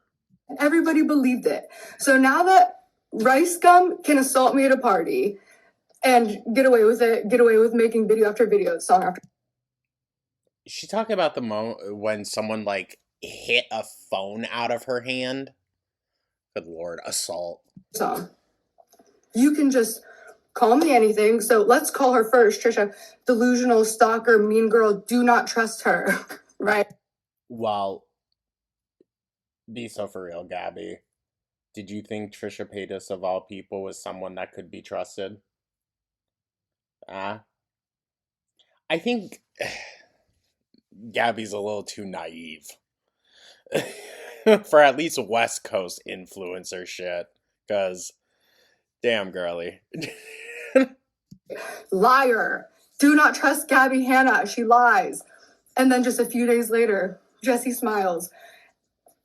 Everybody believed it. So now that Rice Gum can assault me at a party and get away with it, get away with making video after video, song after. She talked about the moment when someone like hit a phone out of her hand. Good Lord, assault. So you can just call me anything. So let's call her first, Trisha. Delusional, stalker, mean girl. Do not trust her, right? Well, be so for real, Gabbie. Did you think Trisha Paytas, of all people, was someone that could be trusted? I think Gabbie's a little too naive for at least West Coast influencer shit. Because, damn, girly. Liar. Do not trust Gabbie Hanna. She lies. And then just a few days later, Jessie smiles.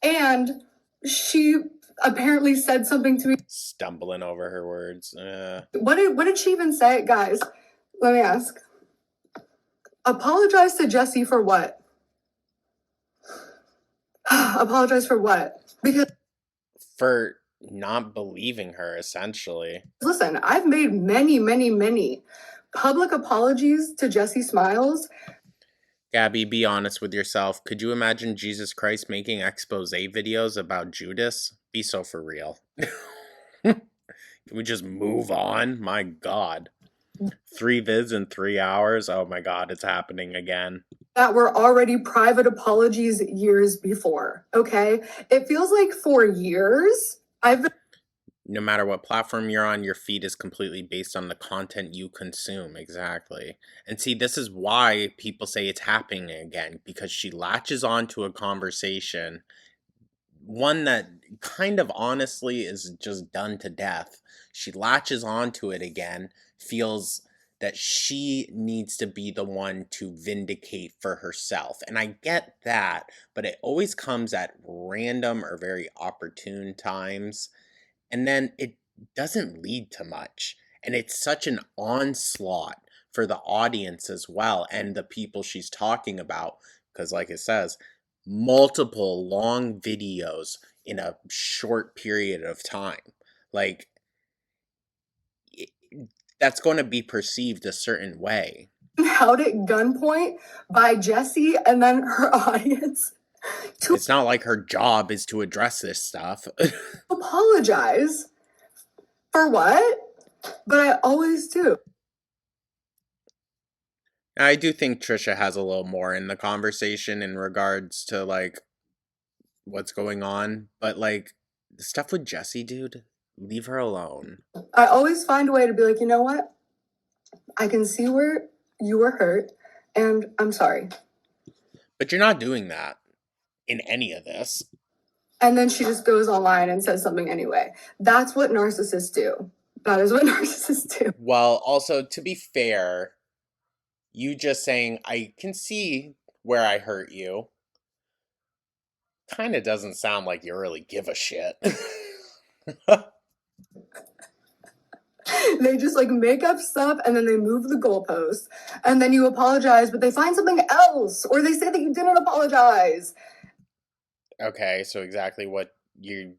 And she apparently said something to me. Stumbling over her words. What did she even say, guys? Let me ask. Apologize to Jessie for what? Apologize for what? Because for not believing her, essentially. Listen, I've made many public apologies to Jessie Smiles. Gabbie, be honest with yourself. Could you imagine Jesus Christ making expose videos about Judas? Be so for real. Can we just move on? My God. 3 vids in 3 hours? Oh my God, it's happening again. That were already private apologies years before, okay? It feels like for years, I've been... No matter what platform you're on, your feed is completely based on the content you consume. Exactly. And see, this is why people say it's happening again, because she latches onto a conversation, one that kind of honestly is just done to death. She latches onto it again, feels that she needs to be the one to vindicate for herself. And I get that, but it always comes at random or very opportune times. And then it doesn't lead to much. And it's such an onslaught for the audience as well and the people she's talking about. Because like it says, multiple long videos in a short period of time. Like, that's going to be perceived a certain way. Held at gunpoint by Jessie and then her audience. It's not like her job is to address this stuff. Apologize for what? But I always do. I do think Trisha has a little more in the conversation in regards to like what's going on, but like the stuff with Jessie, dude, leave her alone. I always find a way to be like, you know what? I can see where you were hurt, and I'm sorry. But you're not doing that in any of this. And then she just goes online and says something anyway. That's what narcissists do. That is what narcissists do. Well, also, to be fair, you just saying, I can see where I hurt you, kind of doesn't sound like you really give a shit. They just like make up stuff and then they move the goalposts. And then you apologize, but they find something else. Or they say that you didn't apologize. Okay, so exactly what you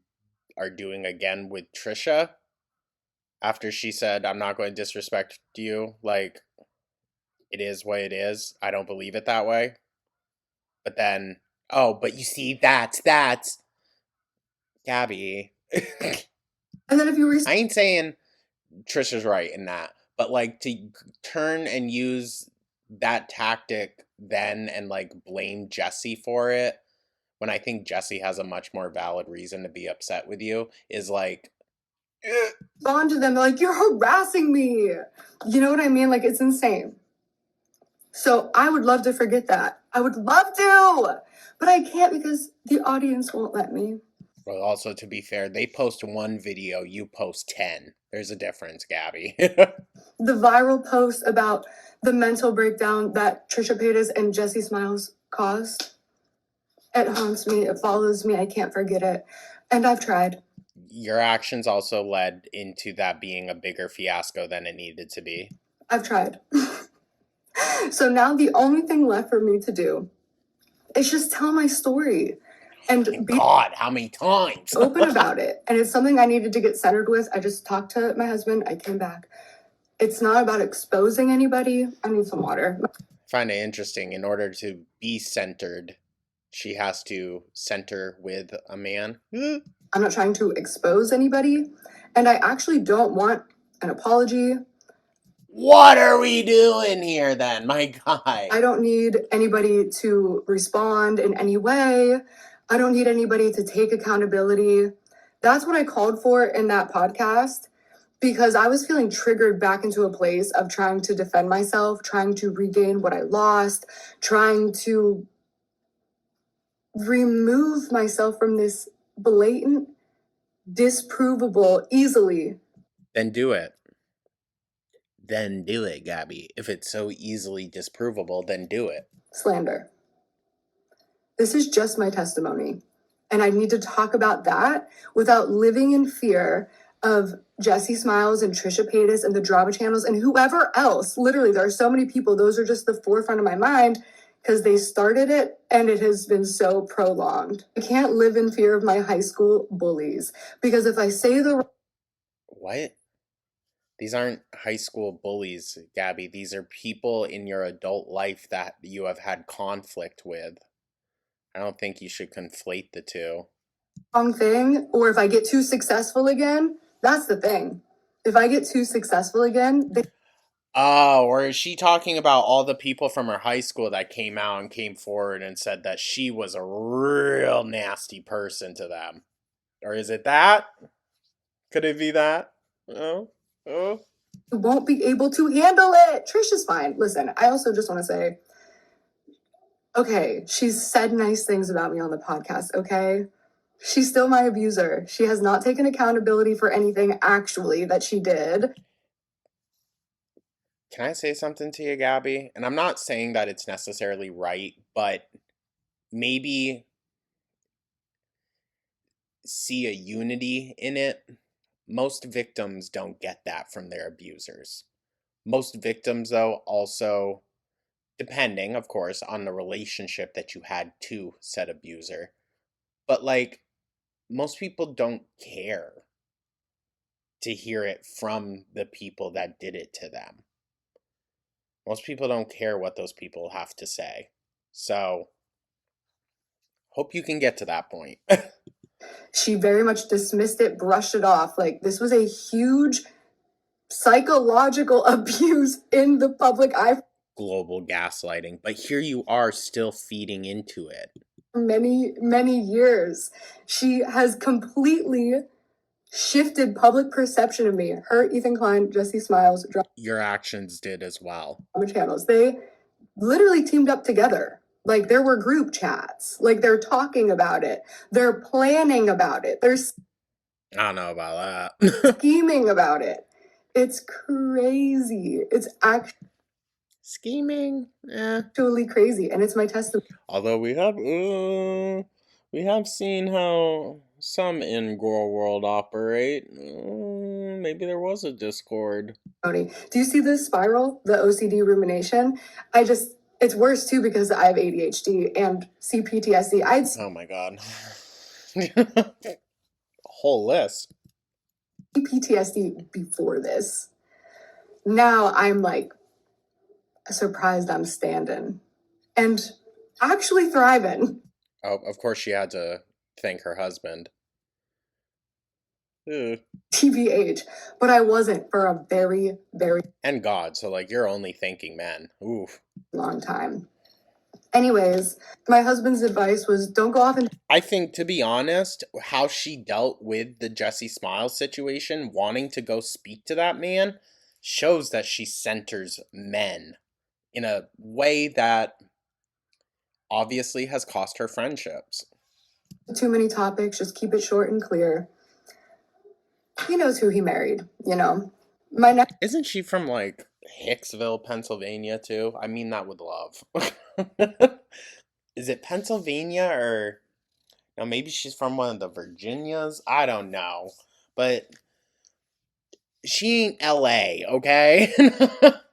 are doing again with Trisha after she said, I'm not going to disrespect you. Like, it is what it is. I don't believe it that way. But then, oh, but you see, that's Gabbie. And then if you I ain't saying Trisha's right in that, but like to turn and use that tactic then and like blame Jessie for it when I think Jessie has a much more valid reason to be upset with you is like respond to them like, you're harassing me. You know what I mean? Like, it's insane. So I would love to forget that. I would love to, but I can't because the audience won't let me. Well, also, to be fair, they post 1 video, you post 10. There's a difference, Gabbie. The viral post about the mental breakdown that Trisha Paytas and Jessie Smiles caused, it haunts me, it follows me, I can't forget it. And I've tried. Your actions also led into that being a bigger fiasco than it needed to be. I've tried. So now the only thing left for me to do is just tell my story. And be God, how many times? open about it. And it's something I needed to get centered with. I just talked to my husband. I came back. It's not about exposing anybody. I need some water. I find it interesting. In order to be centered, she has to center with a man. I'm not trying to expose anybody, and I actually don't want an apology. What are we doing here then, my guy? I don't need anybody to respond in any way. I don't need anybody to take accountability. That's what I called for in that podcast, because I was feeling triggered back into a place of trying to defend myself, trying to regain what I lost, trying to remove myself from this blatant, disprovable, easily. Then do it. Then do it, Gabbie. If it's so easily disprovable, then do it. Slander. This is just my testimony. And I need to talk about that without living in fear of Jessie Smiles and Trisha Paytas and the drama channels and whoever else. Literally, there are so many people. Those are just the forefront of my mind because they started it and it has been so prolonged. I can't live in fear of my high school bullies because if I say the... What? These aren't high school bullies, Gabbie. These are people in your adult life that you have had conflict with. I don't think you should conflate the two. Wrong thing, or if I get too successful again, that's the thing. If I get too successful again... Oh, or is she talking about all the people from her high school that came out and came forward and said that she was a real nasty person to them? Or is it that? Could it be that? Oh. You won't be able to handle it. Trisha's fine. Listen, I also just want to say, okay, she's said nice things about me on the podcast, okay? She's still my abuser. She has not taken accountability for anything actually that she did. Can I say something to you, Gabbie? And I'm not saying that it's necessarily right, but maybe see a unity in it. Most victims don't get that from their abusers. Most victims, though, also, depending, of course, on the relationship that you had to said abuser. But, like, most people don't care to hear it from the people that did it to them. Most people don't care what those people have to say. So, hope you can get to that point. She very much dismissed it, brushed it off. Like, this was a huge psychological abuse in the public eye. Global gaslighting. But here you are still feeding into it. For many, many years. She has completely shifted public perception of me. Her, Ethan Klein, Jessie Smiles, your actions did as well. Drama channels. They literally teamed up together. Like, there were group chats. Like, they're talking about it. They're planning about it. They're I don't know about that. scheming about it. It's crazy. It's actually scheming. Actually crazy. And it's my testimony. Although we have seen how some in Girl World operate. Maybe there was a Discord. Do you see this spiral? The OCD rumination? It's worse too because I have ADHD and CPTSD. Oh my god. Whole list. PTSD before this. Now I'm like surprised I'm standing and actually thriving. Oh, of course she had to thank her husband. TBH, but I wasn't for a very, very... And God, so like you're only thanking men. Oof. Long time. Anyways, my husband's advice was don't go off and... I think, to be honest, how she dealt with the Jessie Smiles situation, wanting to go speak to that man, shows that she centers men in a way that obviously has cost her friendships. Too many topics, just keep it short and clear. He knows who he married, you know. Isn't she from, like, Hicksville, Pennsylvania, too? I mean that with love. Is it Pennsylvania or... No, maybe she's from one of the Virginias? I don't know. But she ain't LA, okay?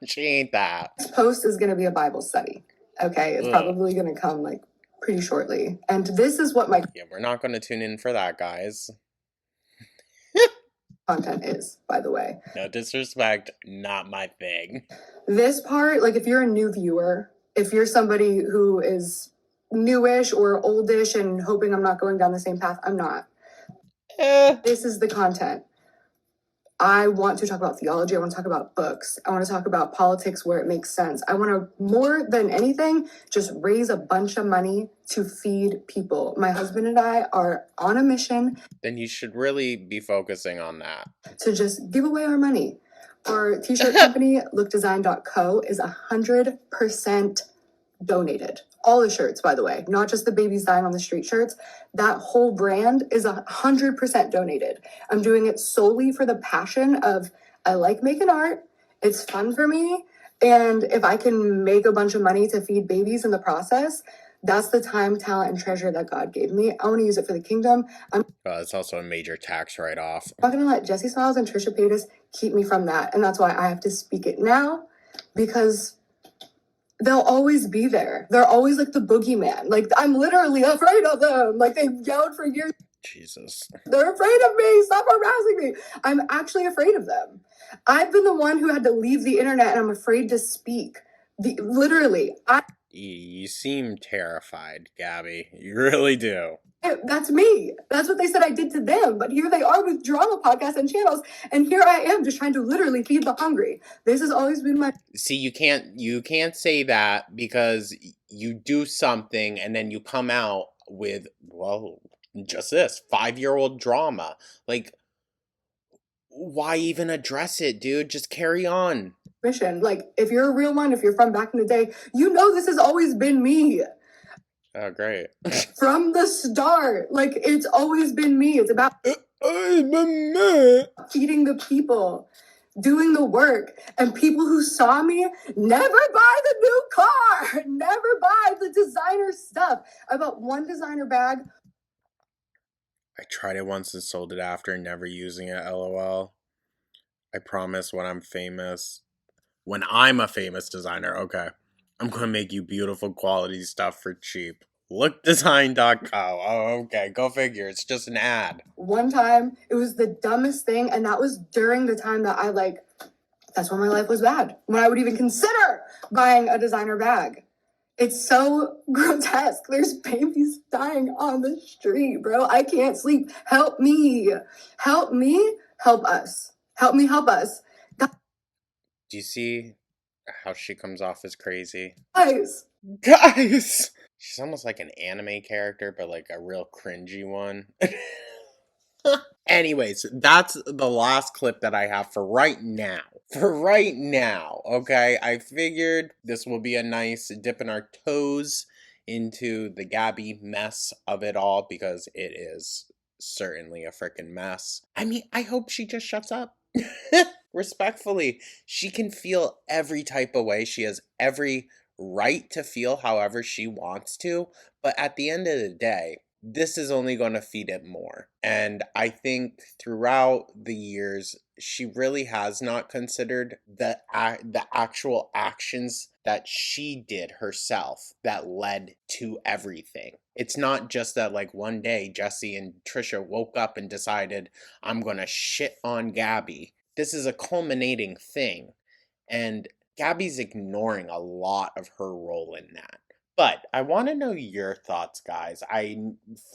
She ain't that. This post is going to be a Bible study, okay? It's probably going to come, like, pretty shortly. And this is what my... Yeah, we're not going to tune in for that, guys. Content is, by the way. No disrespect, not my thing. This part, like if you're a new viewer, if you're somebody who is newish or oldish and hoping I'm not going down the same path. I'm not. This is the content. I want to talk about theology. I want to talk about books. I want to talk about politics where it makes sense. I want to, more than anything, just raise a bunch of money to feed people. My husband and I are on a mission. Then you should really be focusing on that. To just give away our money. Our t-shirt company, lookdesign.co, is 100% donated. All the shirts, by the way, not just the babies dying on the street shirts. That whole brand is 100% donated. I'm doing it solely for the passion of, I like making art. It's fun for me. And if I can make a bunch of money to feed babies in the process, that's the time, talent, and treasure that God gave me. I want to use it for the kingdom. It's also a major tax write-off. I'm not going to let Jessie Smiles and Trisha Paytas keep me from that. And that's why I have to speak it now, because they'll always be there. They're always like the boogeyman. Like, I'm literally afraid of them. Like, they've yelled for years. Jesus. They're afraid of me. Stop harassing me. I'm actually afraid of them. I've been the one who had to leave the internet, and I'm afraid to speak. Literally. You seem terrified, Gabbie. You really do. That's me. That's what they said I did to them. But here they are with drama podcasts and channels, and here I am just trying to literally feed the hungry. This has always been my... See, you can't say that, because you do something and then you come out with, well, just this 5-year-old drama. Like, why even address it, dude? Just carry on. Mission. Like, if you're a real one, if you're from back in the day, you know this has always been me. Oh, great. From the start. Like, it's always been me. It's about feeding the people, doing the work, and people who saw me never buy the new car, never buy the designer stuff. I bought one designer bag. I tried it once and sold it after, never using it, LOL. I promise when I'm a famous designer, okay, I'm gonna make you beautiful quality stuff for cheap. Lookdesign.co. Oh, okay, go figure. It's just an ad. One time, it was the dumbest thing, and that was during the time that that's when my life was bad. When I would even consider buying a designer bag. It's so grotesque. There's babies dying on the street, bro. I can't sleep. Help me. Help me. Help us. Help me. Help us. Do you see how she comes off as crazy? Guys! She's almost like an anime character, but like a real cringy one. Anyways, that's the last clip that I have for right now. Okay? I figured this will be a nice dipping our toes into the Gabbie mess of it all, because it is certainly a freaking mess. I mean, I hope she just shuts up. Respectfully, she can feel every type of way. She has every right to feel however she wants to, but at the end of the day, this is only going to feed it more. And I think throughout the years, she really has not considered the actual actions that she did herself that led to everything. It's not just that, like, one day Jessie and Trisha woke up and decided, I'm going to shit on Gabbie. This is a culminating thing. And Gabbie's ignoring a lot of her role in that. But I want to know your thoughts, guys. I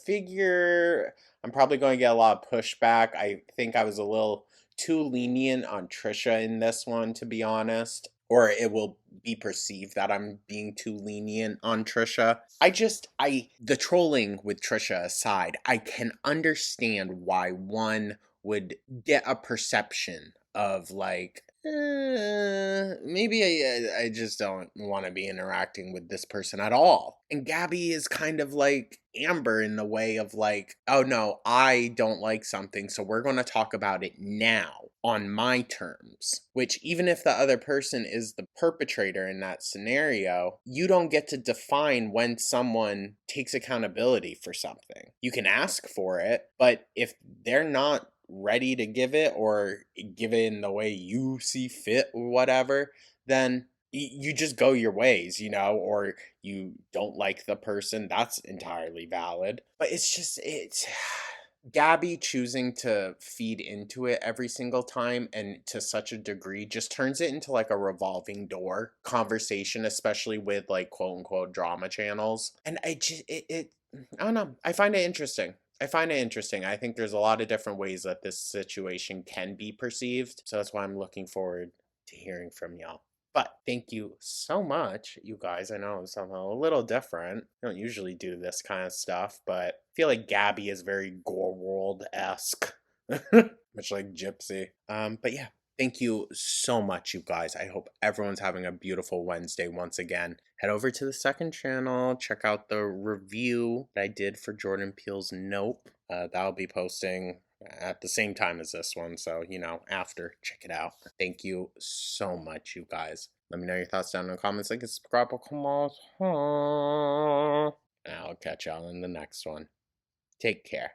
figure I'm probably going to get a lot of pushback. I think I was a little too lenient on Trisha in this one, to be honest. Or it will be perceived that I'm being too lenient on Trisha. The trolling with Trisha aside, I can understand why one would get a perception of like, maybe I just don't want to be interacting with this person at all. And Gabbie is kind of like Amber in the way of like, oh no, I don't like something, so we're going to talk about it now on my terms. Which, even if the other person is the perpetrator in that scenario, you don't get to define when someone takes accountability for something. You can ask for it, but if they're not ready to give it, or give it in the way you see fit or whatever, then you just go your ways, or you don't like the person. That's entirely valid. But it's Gabbie choosing to feed into it every single time and to such a degree just turns it into like a revolving door conversation, especially with like quote unquote drama channels. And I don't know. I find it interesting. I find it interesting. I think there's a lot of different ways that this situation can be perceived. So that's why I'm looking forward to hearing from y'all. But thank you so much, you guys. I know it's something a little different. I don't usually do this kind of stuff, but I feel like Gabbie is very Gore World-esque. Much like Gypsy. But yeah, thank you so much, you guys. I hope everyone's having a beautiful Wednesday once again. Head over to the second channel. Check out the review that I did for Jordan Peele's Nope. That'll be posting at the same time as this one, so after, check it out. Thank you so much, you guys. Let me know your thoughts down in the comments. Like and subscribe, come on. And I'll catch y'all in the next one. Take care.